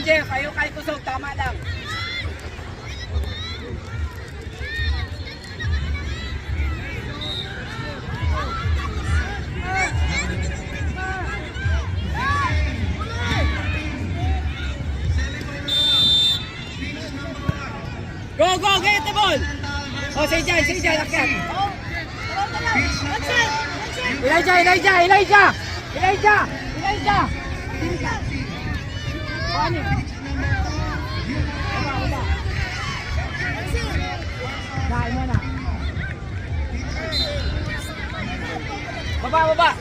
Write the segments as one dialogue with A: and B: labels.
A: Jeff. Ayaw kay kusog. Tama lang. Go, go, get the ball! Oh, say dyan, akyat. Elijah! Paano? Nain mo na. Baba!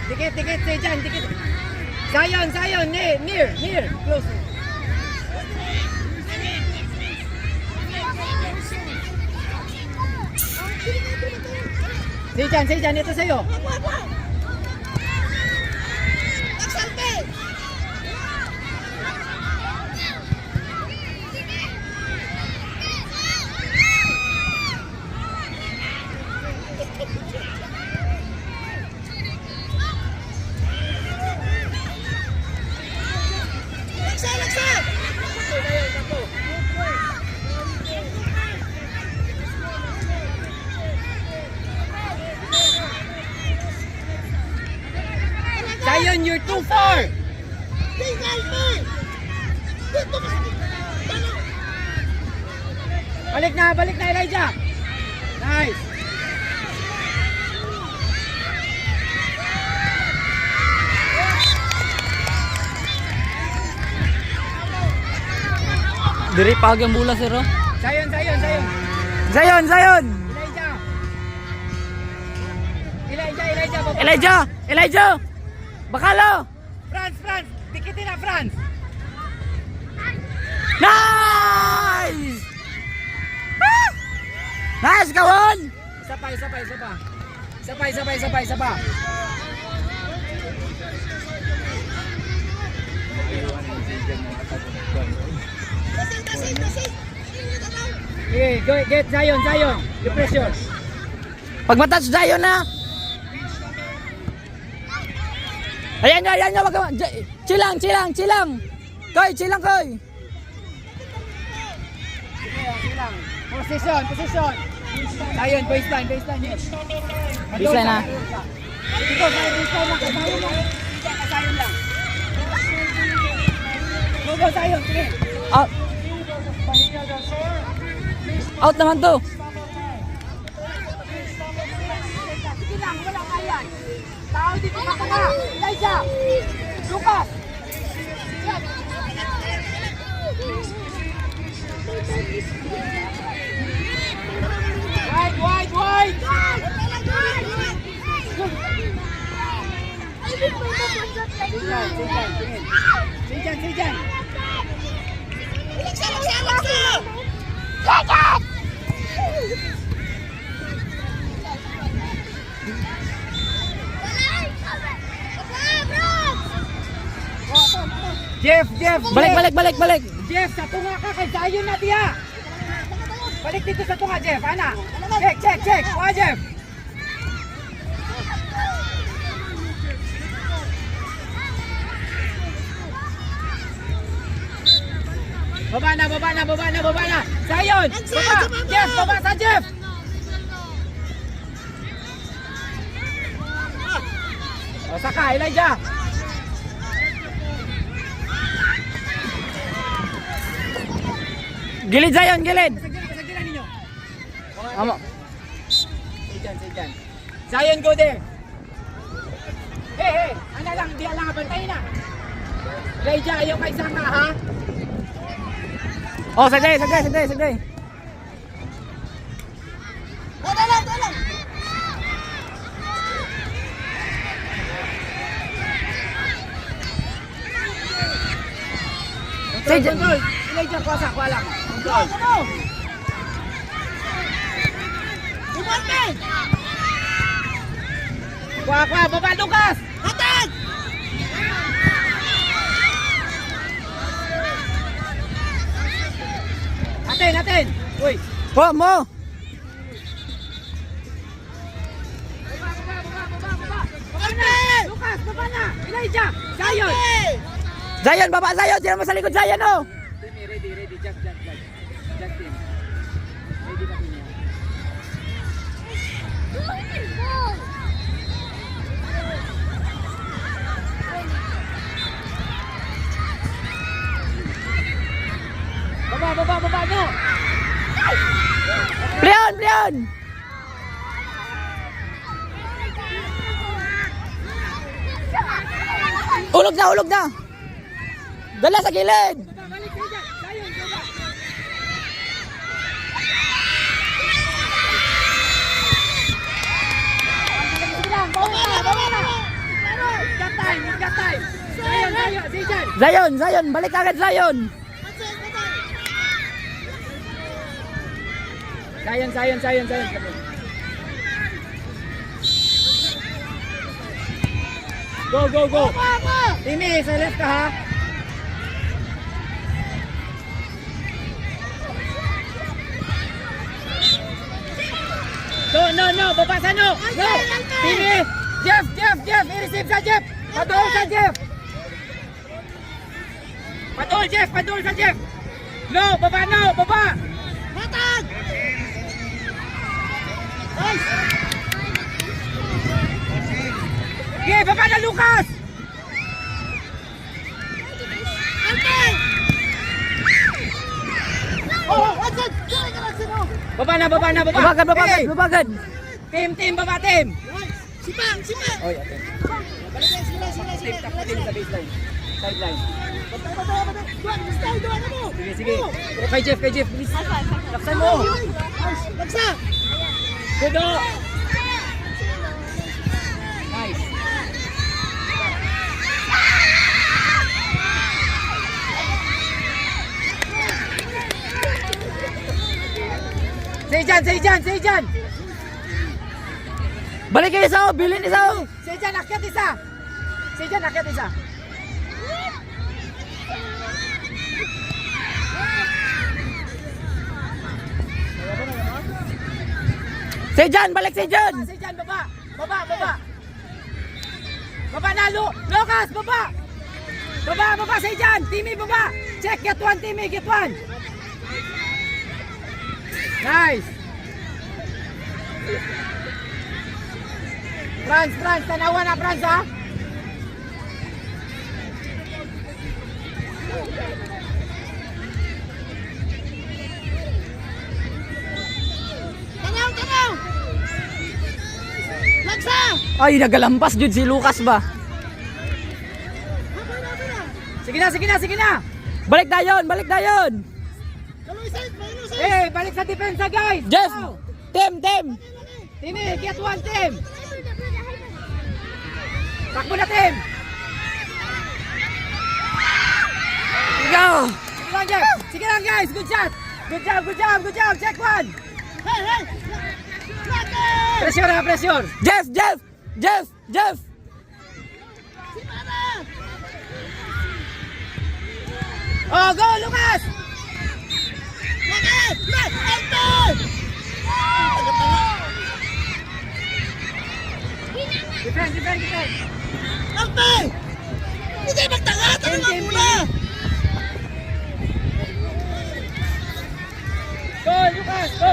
A: Dikit, say dyan, dikit. Zion, near, close. Say dyan, ito sa'yo. Zion, you're too far! Balik na Elijah! Nice!
B: Diri pag ang bola sir.
A: Zion!
B: Zion! Elijah! Bakalo!
A: France! Dikitin na, France!
B: Nice! Ah! Nice, kawan!
A: Isa pa. Okay, go, get Zion. The pressure.
B: Pag matouch Zion na. Ayan nyo, chilang. Koy, chilang.
A: Position. Zion, baseline.
B: Baseline na.
A: Ito, baseline lang. Kasayon lang. Go, Zion, sige.
B: Out naman to.
A: Sige lang, wala kaya. Tao dito ka na. Elijah. Lucas. Wide. Say dyan. Jeff.
B: Balik.
A: Jeff, sa tunga ka kay Zion na diya. Balik dito sa tunga, Jeff. Ana. Check. Kuha, Jeff. Baba na. Zion, baba. Jeff, baba sa Jeff. O, saka, Elijah.
B: Gilid Zion, gilid.
A: Pasagilan ninyo.
B: Amo.
A: Say dyan. Zion, go there. Hey. Ano lang, di lang bantay na. Elijah, ayaw kay Saka, ha?
B: Oh, sagday.
A: Dalang. Control. Elijah, kuha lang. Control. Kuha, baba, Lucas! Hatag! Atin! Uy!
B: Po mo.
A: Lucas, baba na! Elijah! Zion!
B: Zion, baba Zion. Sino mo sa likod Zion, oh.
A: Timmy, ready. Just team. Ready na Timmy. Baba, no!
B: Play on. Ulog na. Dala sa gilid.
A: Balik kayo dyan! Zion, baba! Baba na! We've got time!
B: Zion, balik agad Zion.
A: Zion. Go! Timmy, sa left ka ha? No, babasa no! No! Timmy! Jeff! I-receive sa Jeff! Padool sa Jeff! Padool sa Jeff! No! Baba! Matag! Okay, baba na Lucas! Baba na!
B: Babagad.
A: Team, baba team!
C: Sipang!
A: Oh, yeah, team. Team, takbo team sa baseline. Sideline. Sige. Kay Jeff, bilis. Laksan mo!
C: Laksa!
A: Good oh! Nice. Say Jan!
B: Balik kayo isa, oh. Bilin isa, oh.
A: Say Jan, akyat isa!
B: Sejan, balik Sejan.
A: Say Jan, baba! Baba na, Lucas, baba! Baba, say Jan! Timmy, baba! Check, get one, Timmy, get one! Nice! Franz, tanawa na Franz ha!
C: Tanaw! Laksa!
B: Ay, nagalampas jud si Lucas ba?
A: Sige na!
B: Balik dayon.
C: Kaluisit!
A: Hey, balik sa depensa guys!
B: Jeff,
A: Go!
B: Tim.
A: Timmy, get one, Tim! Takbo na, Tim!
B: Go.
A: Sige lang, Jeff! Sige lang, guys! Good shot! Good job! Check one!
C: Hey!
A: Pressure!
B: Jeff.
A: Oh, go, Lucas! Defend!
C: Alpay! Hindi magtanga! Tanong ang mula!
A: Go, Lucas! Go!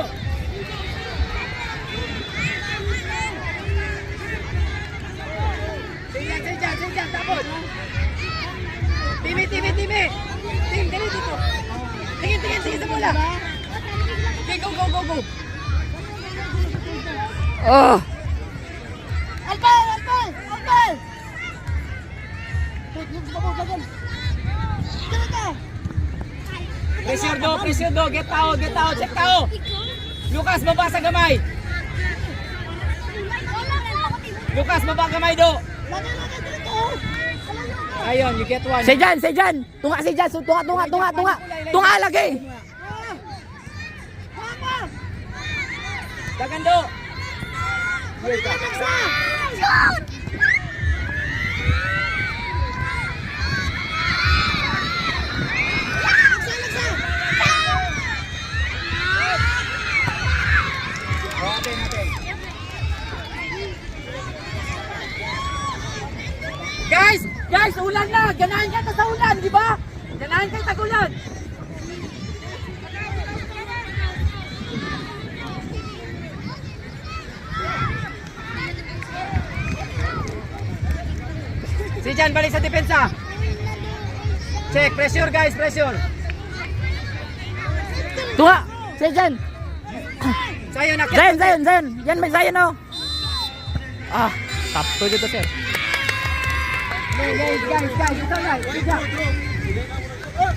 A: Say dyan, tapos! Timmy! Tim, dali dito! Tingin sa bola! Okay, go!
B: Oh.
C: Alpay!
A: Pressure do! Get tao! Check tao! Lucas, baba sa gamay! Lucas, baba kamay do! Ayun, you get one!
B: Sejan. Tunga Sejan, tunga lagi.
A: Dagan do! guys, ulan na. Ganahin ka sa ulan, di ba? Ganahin kayo tag-ulan. Si Jan balik sa depensa. Check, pressure guys, pressure.
B: Tunga. Si Jan.
A: Sayo na.
B: Zayon. Yan may Zayon oh. Ah, tapos dito sir.
A: Guys, ito guys. Si Jan.